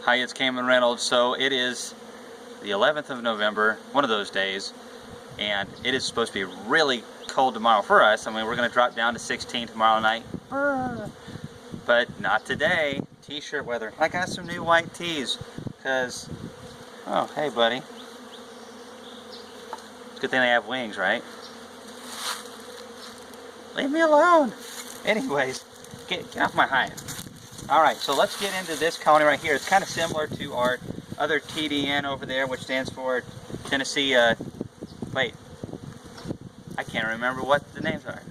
Hi, it's Kamon Reynolds. So it is the 11th of November, one of those days, and it is supposed to be really cold tomorrow for us. I mean, we're going to drop down to 16 tomorrow night, but not today. T-shirt weather. I got some new white tees because, oh, hey, buddy. It's a good thing they have wings, right? Leave me alone. Anyways, get off my hide. Alright, so let's get into this colony right here. It's kind of similar to our other TDN over there, which stands for Tennessee, wait, I can't remember what the names are.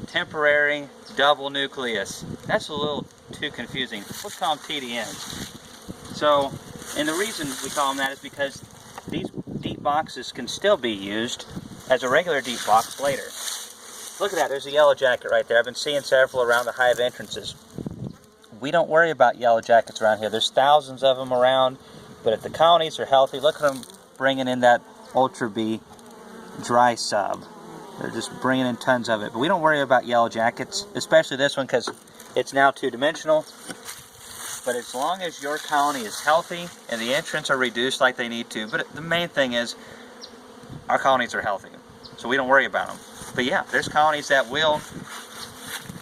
Temporary double nucleus. That's a little too confusing. Let's call them TDNs. So, and the reason we call them that is because these deep boxes can still be used as a regular deep box later. Look at that, there's a yellow jacket right there. I've been seeing several around the hive entrances. We don't worry about yellow jackets around here. There's thousands of them around, but if the colonies are healthy, look at them bringing in that Ultra Bee dry sub. They're just bringing in tons of it. But we don't worry about yellow jackets, especially this one because it's now two-dimensional. But as long as your colony is healthy and the entrants are reduced like they need to, but the main thing is our colonies are healthy, so we don't worry about them. But yeah, there's colonies that will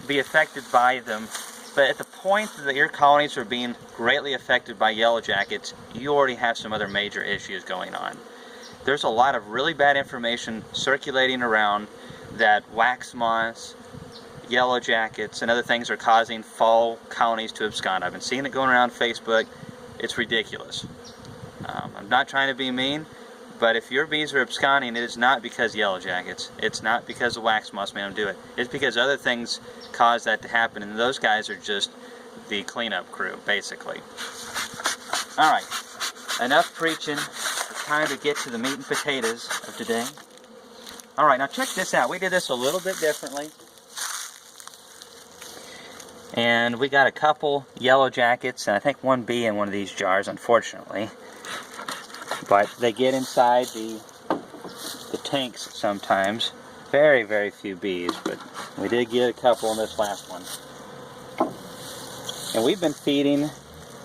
be affected by them. But at the point that your colonies are being greatly affected by yellow jackets, you already have some other major issues going on. There's a lot of really bad information circulating around that wax moths, yellow jackets, and other things are causing fall colonies to abscond. I've been seeing it going around Facebook. It's ridiculous. I'm not trying to be mean, but if your bees are absconding, it is not because yellow jackets. It's not because the wax moths made them do it. It's because other things cause that to happen, and those guys are just the cleanup crew, basically. Alright, enough preaching. It's time to get to the meat and potatoes of today. Alright, now check this out. We did this a little bit differently. And we got a couple yellow jackets, and I think one bee in one of these jars, unfortunately. But they get inside the tanks sometimes. Very, very few bees, but we did get a couple in this last one. And we've been feeding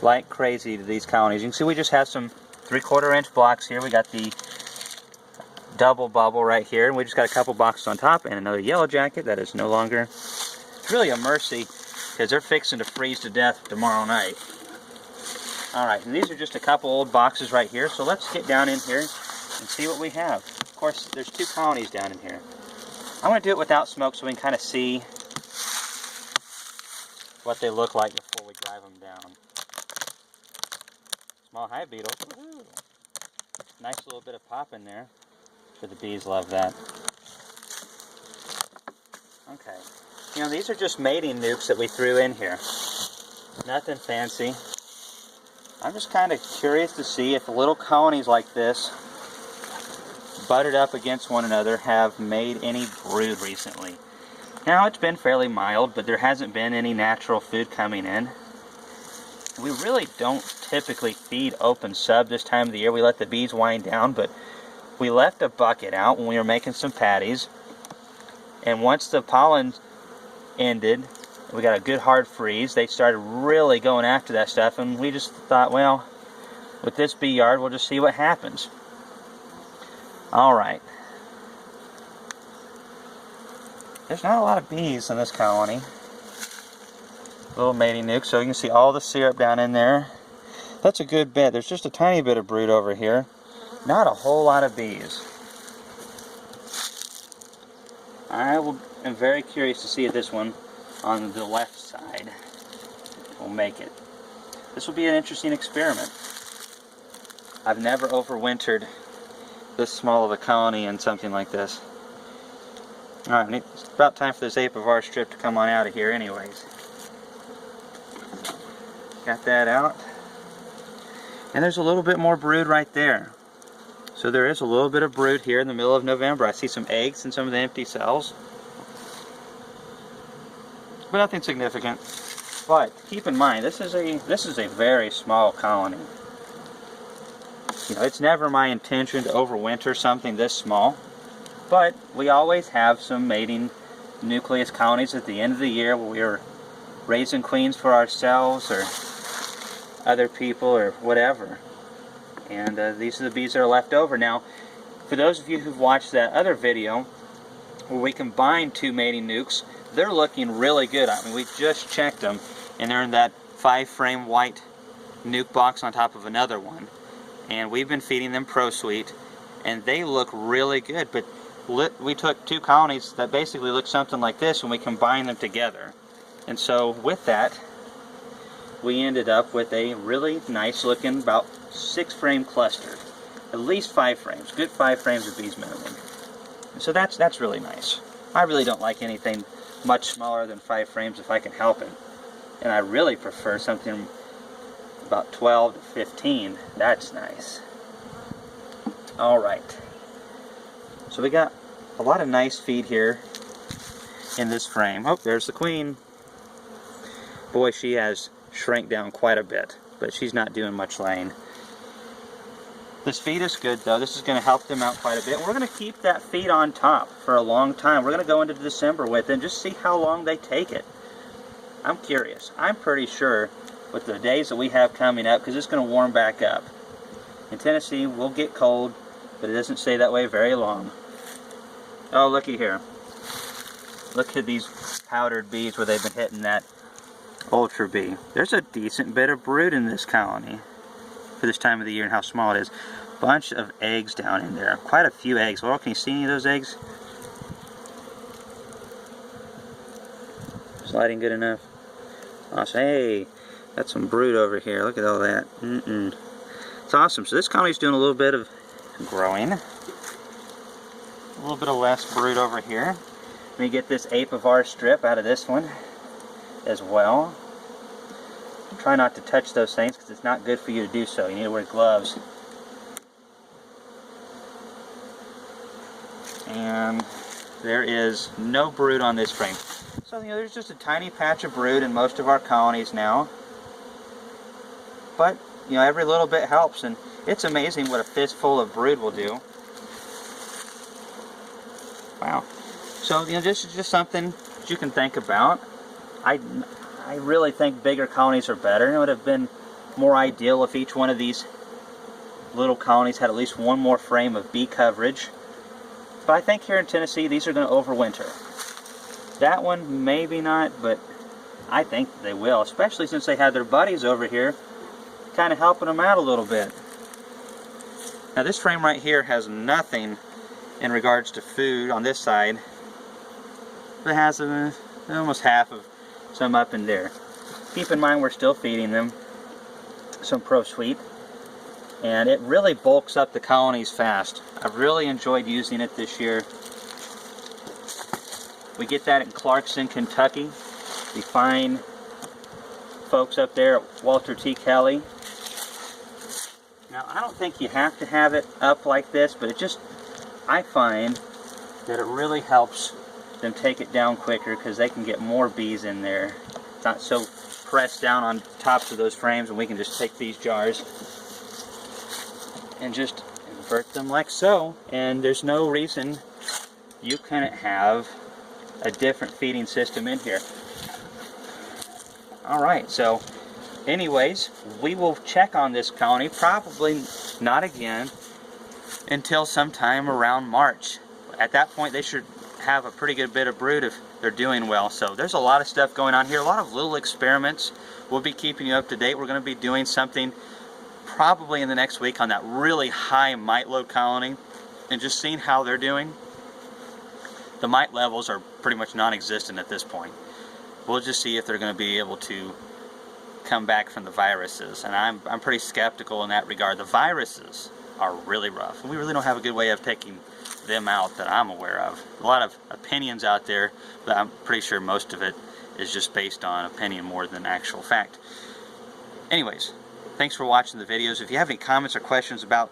like crazy to these colonies. You can see we just have some 3/4 inch blocks here. We got the double bubble right here, and we just got a couple boxes on top and another yellow jacket that is no longer. It's really a mercy because they're fixing to freeze to death tomorrow night. Alright, and these are just a couple old boxes right here, so let's get down in here and see what we have. Of course, there's two colonies down in here. I'm going to do it without smoke so we can kind of see what they look like before we drive them down. Small hive beetle. Woohoo! Nice little bit of pop in there. Sure the bees love that. Okay. You know, these are just mating nukes that we threw in here. Nothing fancy. I'm just kind of curious to see if little colonies like this, butted up against one another, have made any brood recently. Now, it's been fairly mild, but there hasn't been any natural food coming in. We really don't typically feed open sub this time of the year. We let the bees wind down, but we left a bucket out when we were making some patties. And once the pollen ended, we got a good hard freeze, they started really going after that stuff, and we just thought, well, with this bee yard, we'll just see what happens. Alright. There's not a lot of bees in this colony. Little mating nuke, so you can see all the syrup down in there. That's a good bit. There's just a tiny bit of brood over here. Not a whole lot of bees. I am very curious to see if this one on the left side will make it. This will be an interesting experiment. I've never overwintered this small of a colony in something like this. Alright, it's about time for this apivar strip to come on out of here anyways. Got that out. And there's a little bit more brood right there. So there is a little bit of brood here in the middle of November. I see some eggs in some of the empty cells. But nothing significant. But keep in mind, this is a very small colony. You know, it's never my intention to overwinter something this small, but we always have some mating nucleus colonies at the end of the year where we're raising queens for ourselves or other people or whatever. And these are the bees that are left over. Now, for those of you who've watched that other video where we combined 2 mating NUCs, they're looking really good. I mean, we just checked them, and they're in that 5-frame white NUC box on top of another one. And we've been feeding them Pro Sweet, and they look really good. But we took 2 colonies that basically look something like this, and we combined them together. And so with that, we ended up with a really nice looking, about 6-frame cluster. At least 5 frames. Good 5 frames of bees minimum. And so that's really nice. I really don't like anything much smaller than 5 frames if I can help it. And I really prefer something about 12 to 15. That's nice. Alright. So we got a lot of nice feed here in this frame. Oh, there's the queen. Boy, she has shrank down quite a bit, but she's not doing much laying. This feed is good though. This is going to help them out quite a bit. We're going to keep that feed on top for a long time. We're going to go into December with it and just see how long they take it. I'm curious. I'm pretty sure with the days that we have coming up, because it's going to warm back up. In Tennessee, we'll get cold, but it doesn't stay that way very long. Oh, looky here. Look at these powdered bees where they've been hitting that Ultra bee. There's a decent bit of brood in this colony for this time of the year and how small it is. Bunch of eggs down in there. Quite a few eggs. Well, can you see any of those eggs? Sliding good enough. Awesome. Hey, got some brood over here. Look at all that. It's awesome. So this colony's doing a little bit of growing. A little bit of less brood over here. Let me get this ape of our strip out of this one as well. Try not to touch those things because it's not good for you to do so. You need to wear gloves. And there is no brood on this frame. So, you know, there's just a tiny patch of brood in most of our colonies now. But, you know, every little bit helps, and it's amazing what a fistful of brood will do. Wow. So, you know, this is just something that you can think about. I really think bigger colonies are better. It would have been more ideal if each one of these little colonies had at least one more frame of bee coverage. But I think here in Tennessee, these are going to overwinter. That one, maybe not, but I think they will, especially since they have their buddies over here kind of helping them out a little bit. Now this frame right here has nothing in regards to food on this side. It has almost half of some up in there. Keep in mind we're still feeding them some Pro Sweet, and it really bulks up the colonies fast. I've really enjoyed using it this year. We get that in Clarkson, Kentucky. The fine folks up there at Walter T. Kelly. Now I don't think you have to have it up like this, but it just, I find that it really helps them take it down quicker because they can get more bees in there. It's not so pressed down on tops of those frames, and we can just take these jars and just invert them like so, and there's no reason you couldn't have a different feeding system in here. Alright, so anyways, we will check on this colony, probably not again until sometime around March. At that point they should have a pretty good bit of brood if they're doing well. So there's a lot of stuff going on here, a lot of little experiments. We'll be keeping you up to date. We're going to be doing something probably in the next week on that really high mite load colony and just seeing how they're doing. The mite levels are pretty much non-existent at this point. We'll just see if they're going to be able to come back from the viruses, and I'm pretty skeptical in that regard. The viruses are really rough, and we really don't have a good way of taking them out that I'm aware of. A lot of opinions out there, but I'm pretty sure most of it is just based on opinion more than actual fact. Anyways, thanks for watching the videos. If you have any comments or questions about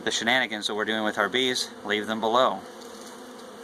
the shenanigans that we're doing with our bees, leave them below.